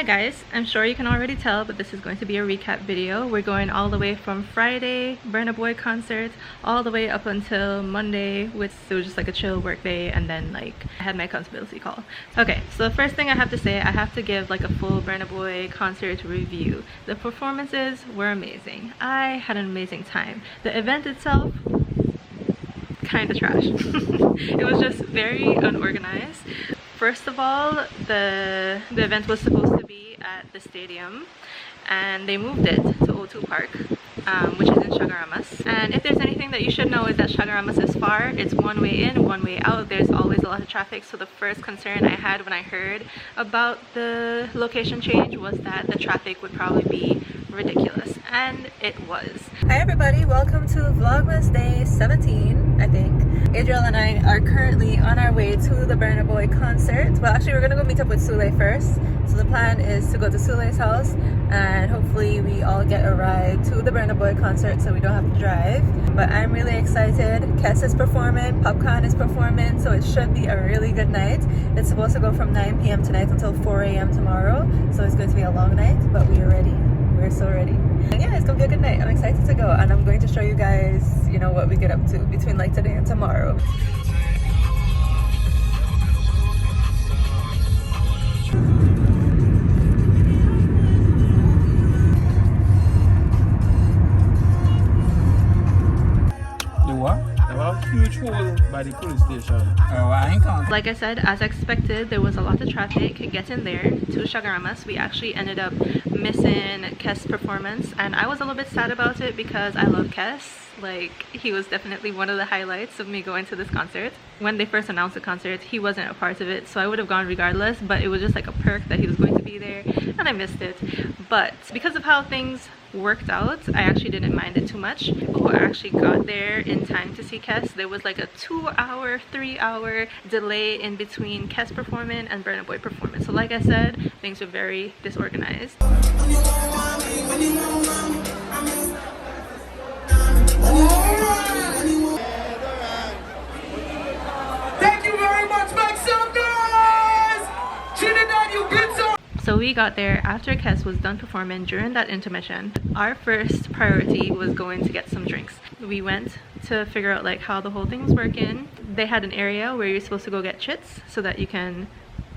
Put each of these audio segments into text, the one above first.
Hi guys, I'm sure you can already tell, but this is going to be a recap video. We're going all the way from Friday, Burna Boy concert, all the way up until Monday, which it was just like a chill work day, and then like I had my accountability call. Okay, so the first thing I have to say, I have to give like a full Burna Boy concert review. The performances were amazing. I had an amazing time. The event itself, kind of trash. It was just very unorganized. First of all, the event was supposed to be at the stadium and they moved it to O2 Park, which is in Chagaramas. And if there's anything that you should know is that Chagaramas is far. It's one way in, one way out. There's always a lot of traffic. So the first concern I had when I heard about the location change was that the traffic would probably be ridiculous, and it was. Hi everybody, welcome to Vlogmas day 17, I think. Adriel and I are currently on our way to the Burna Boy concert. Well, actually we're gonna go meet up with Sule first. So the plan is to go to Sule's house and hopefully we all get a ride to the Burna Boy concert so we don't have to drive. But I'm really excited. Kes is performing, Popcorn is performing, so it should be a really good night. It's supposed to go from 9 p.m. tonight until 4 a.m. tomorrow, so it's going to be a long night, but we are ready. We're so ready. And yeah, it's gonna be a good night. I'm excited to go, and I'm going to show you guys, you know, what we get up to between like today and tomorrow. The what? There was a huge hole by the police station. Oh, I ain't count. Like I said, as expected, there was a lot of traffic getting there to Chagaramas. We actually ended up missing Kes' performance, and I was a little bit sad about it because I love Kes. Like, he was definitely one of the highlights of me going to this concert. When they first announced the concert, he wasn't a part of it, so I would have gone regardless, but it was just like a perk that he was going to be there, and I missed it. But because of how things worked out, I actually didn't mind it too much. People who actually got there in time to see Kes, there was like a 2-hour, 3-hour delay in between Kes performing and Burna Boy performing. So like I said, things were very disorganized. Thank you very much, make some noise! Trinidad, you been so. So we got there after Kes was done performing. During that intermission, our first priority was going to get some drinks. We went to figure out like how the whole thing was working. They had an area where you're supposed to go get chits so that you can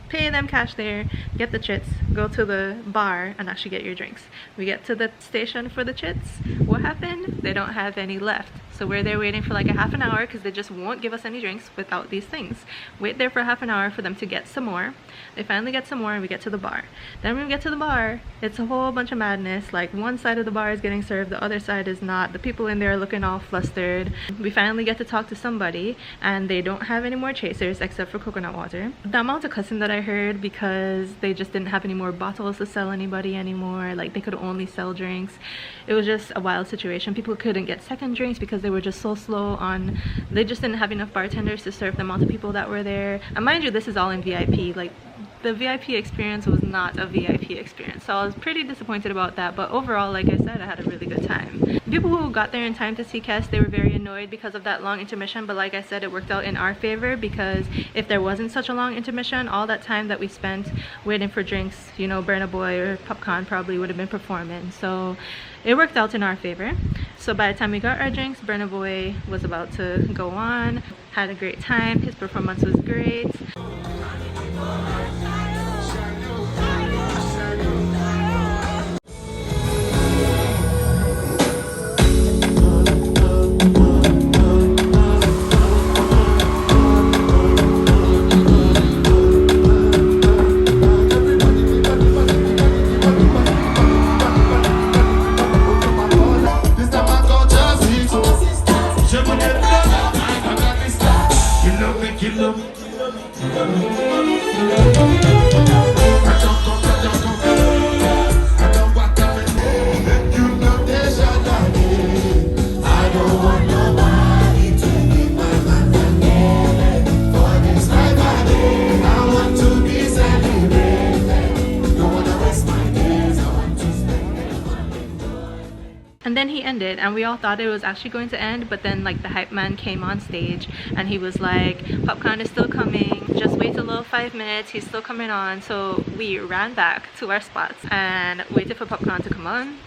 pay them cash there, get the chits, go to the bar and actually get your drinks. We get to the station for the chits. What happened? They don't have any left. So we're there waiting for like a half an hour because they just won't give us any drinks without these things. Wait there for half an hour for them to get some more. They finally get some more and we get to the bar. Then when we get to the bar, it's a whole bunch of madness. Like, one side of the bar is getting served, the other side is not. The people in there are looking all flustered. We finally get to talk to somebody and they don't have any more chasers except for coconut water. The amount of cussing that I heard because they just didn't have any more bottles to sell anybody anymore. Like, they could only sell drinks. It was just a wild situation. People couldn't get second drinks because they were just so slow on, they just didn't have enough bartenders to serve the amount of people that were there. And mind you, this is all in VIP. Like, the VIP experience was not a VIP experience, so I was pretty disappointed about that. But overall, like I said, I had a really good time. People who got there in time to see Kes, they were very annoyed because of that long intermission, but like I said, it worked out in our favor because if there wasn't such a long intermission, all that time that we spent waiting for drinks, you know, Burna Boy or Popcorn probably would have been performing. So it worked out in our favor. So by the time we got our drinks, Burna Boy was about to go on. Had a great time. His performance was great. ended, and we all thought it was actually going to end, but then like the hype man came on stage and he was like, popcorn is still coming, just wait a little 5 minutes, he's still coming on. So we ran back to our spots and waited for popcorn to come on.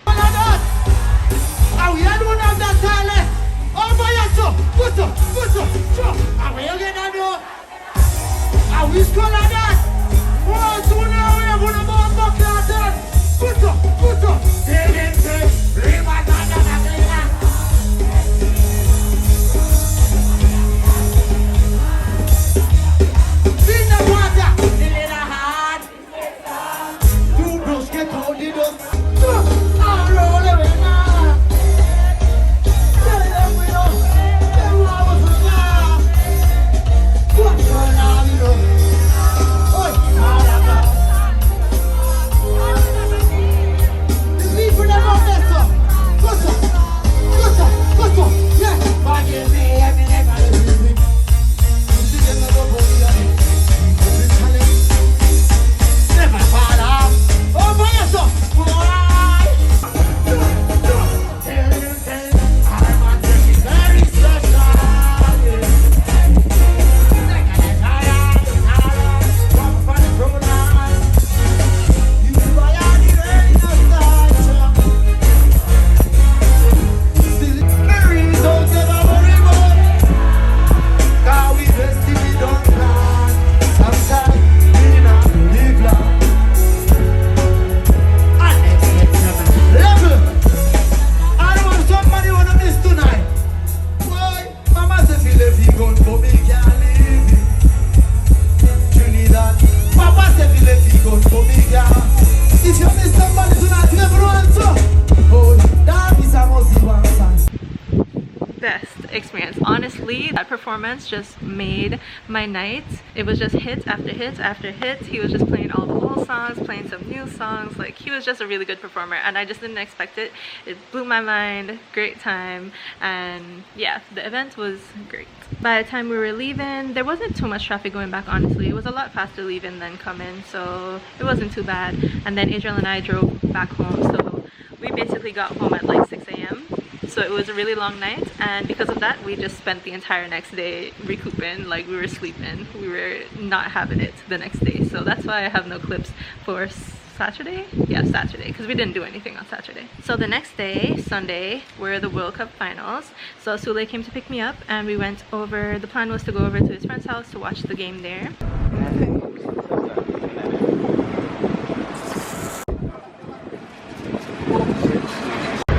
Experience. Honestly, that performance just made my night. It was just hits after hits after hits. He was just playing all the old songs, playing some new songs. Like, he was just a really good performer, and I just didn't expect it. It blew my mind. Great time. And yeah, the event was great. By the time we were leaving, there wasn't too much traffic going back, honestly. It was a lot faster leaving than coming, so it wasn't too bad. And then Adriel and I drove back home, so we basically got home at like 6 a.m. So it was a really long night, and because of that we just spent the entire next day recouping. Like, we were sleeping, we were not having it the next day. So that's why I have no clips for Saturday. Yeah, Saturday, because we didn't do anything on Saturday. So the next day, Sunday, were the World Cup finals. So Sule came to pick me up and we went over. The plan was to go over to his friend's house to watch the game there.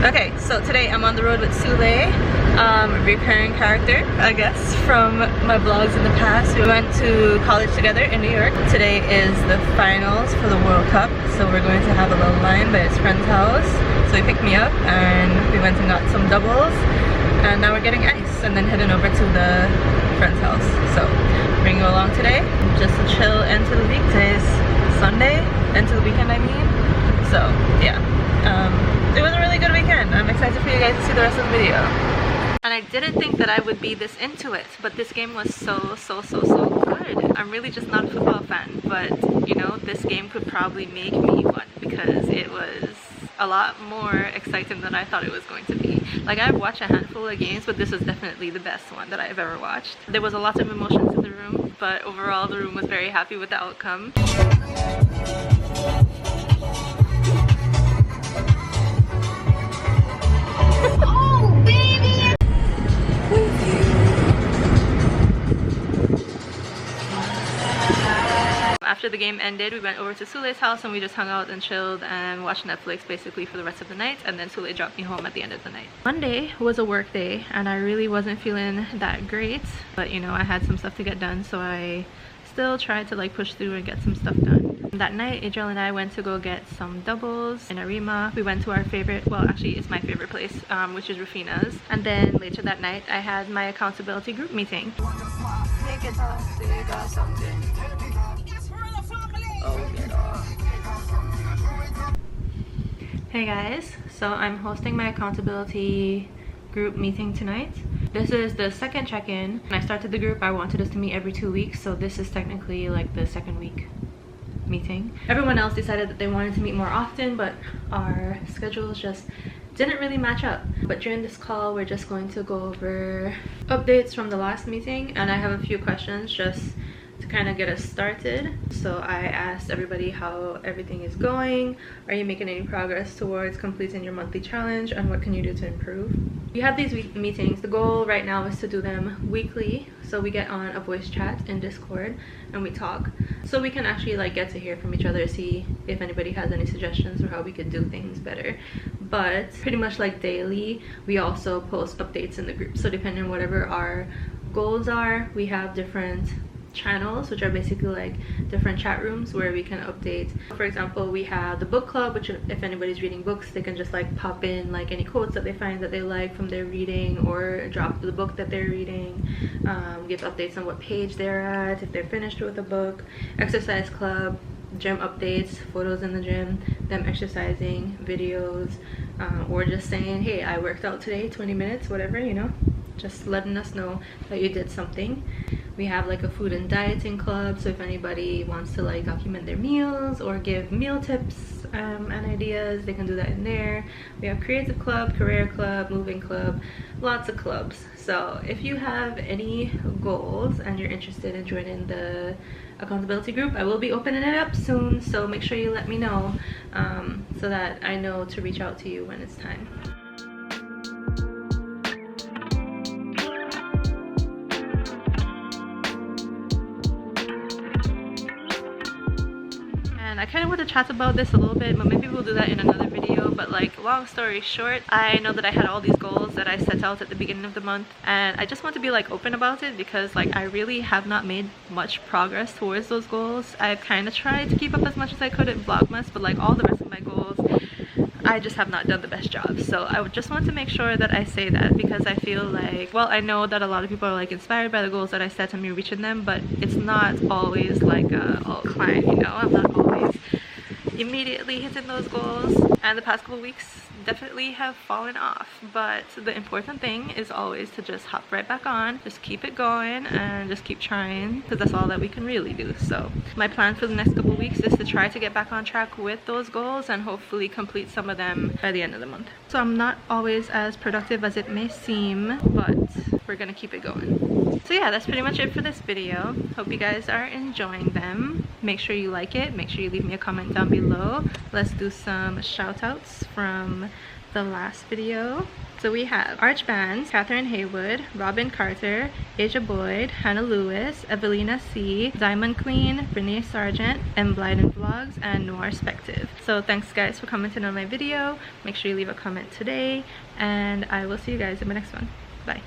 Okay, so today I'm on the road with Sule, recurring character, I guess, from my vlogs in the past. We went to college together in New York. Today is the finals for the World Cup, so we're going to have a little line by his friend's house. So he picked me up and we went and got some doubles, and now we're getting ice and then heading over to the friend's house. So bring you along today, just to chill into the week. Today's Sunday, into the weekend I mean. So yeah. It was a really good weekend. I'm excited for you guys to see the rest of the video. And I didn't think that I would be this into it, but this game was so good. I'm really just not a football fan, but you know, this game could probably make me one, because it was a lot more exciting than I thought it was going to be. Like, I've watched a handful of games, but this was definitely the best one that I've ever watched. There was a lot of emotions in the room, but overall the room was very happy with the outcome. After the game ended, we went over to Sule's house and we just hung out and chilled and watched Netflix basically for the rest of the night, and then Sule dropped me home at the end of the night. Monday was a work day and I really wasn't feeling that great, but you know, I had some stuff to get done, so I still tried to like push through and get some stuff done. That night, Adriel and I went to go get some doubles in Arima. We went to our favorite, well actually it's my favorite place, which is Rufina's. And then later that night, I had my accountability group meeting. Hey guys, so I'm hosting my accountability group meeting tonight. This is the second check-in. When I started the group, I wanted us to meet every 2 weeks, so this is technically like the second week meeting. Everyone else decided that they wanted to meet more often, but our schedules just didn't really match up. But during this call, we're just going to go over updates from the last meeting, and I have a few questions just to kind of get us started. So I asked everybody how everything is going. Are you making any progress towards completing your monthly challenge, and what can you do to improve? We have these meetings. The goal right now is to do them weekly, so we get on a voice chat in Discord and we talk, so we can actually like get to hear from each other, see if anybody has any suggestions or how we could do things better. But pretty much like daily, we also post updates in the group. So depending on whatever our goals are, we have different channels, which are basically like different chat rooms where we can update. For example, we have the book club, which if anybody's reading books, they can just like pop in like any quotes that they find that they like from their reading, or drop the book that they're reading, give updates on what page they're at if they're finished with a book. Exercise club, gym updates, photos in the gym, them exercising, videos, or just saying, hey, I worked out today 20 minutes, whatever, you know, just letting us know that you did something. We have like a food and dieting club, so if anybody wants to like document their meals or give meal tips and ideas, they can do that in there. We have creative club, career club, moving club, lots of clubs. So if you have any goals and you're interested in joining the accountability group, I will be opening it up soon, so make sure you let me know so that I know to reach out to you when it's time. I kind of want to chat about this a little bit, but maybe we'll do that in another video. But like, long story short, I know that I had all these goals that I set out at the beginning of the month, and I just want to be like open about it, because like I really have not made much progress towards those goals. I've kind of tried to keep up as much as I could at Vlogmas, but like all the rest of my goals, I just have not done the best job. So I would just want to make sure that I say that, because I feel like, well, I know that a lot of people are like inspired by the goals that I set and me reaching them, but it's not always like a climb, you know. I'm not always immediately hitting those goals, and the past couple weeks definitely have fallen off. But the important thing is always to just hop right back on, just keep it going and just keep trying, because that's all that we can really do. So my plan for the next couple weeks is to try to get back on track with those goals and hopefully complete some of them by the end of the month. So I'm not always as productive as it may seem, but we're gonna keep it going. So yeah, that's pretty much it for this video. Hope you guys are enjoying them. Make sure you like it, make sure you leave me a comment down below. Let's do some shout outs from the last video. So we have Arch Bands, Catherine Haywood, Robin Carter, Asia Boyd, Hannah Lewis, Evelina C, Diamond Queen, Renee Sargent, and Blyden Vlogs, and Noir Spective. So thanks guys for commenting on my video. Make sure you leave a comment today, and I will see you guys in my next one. Bye.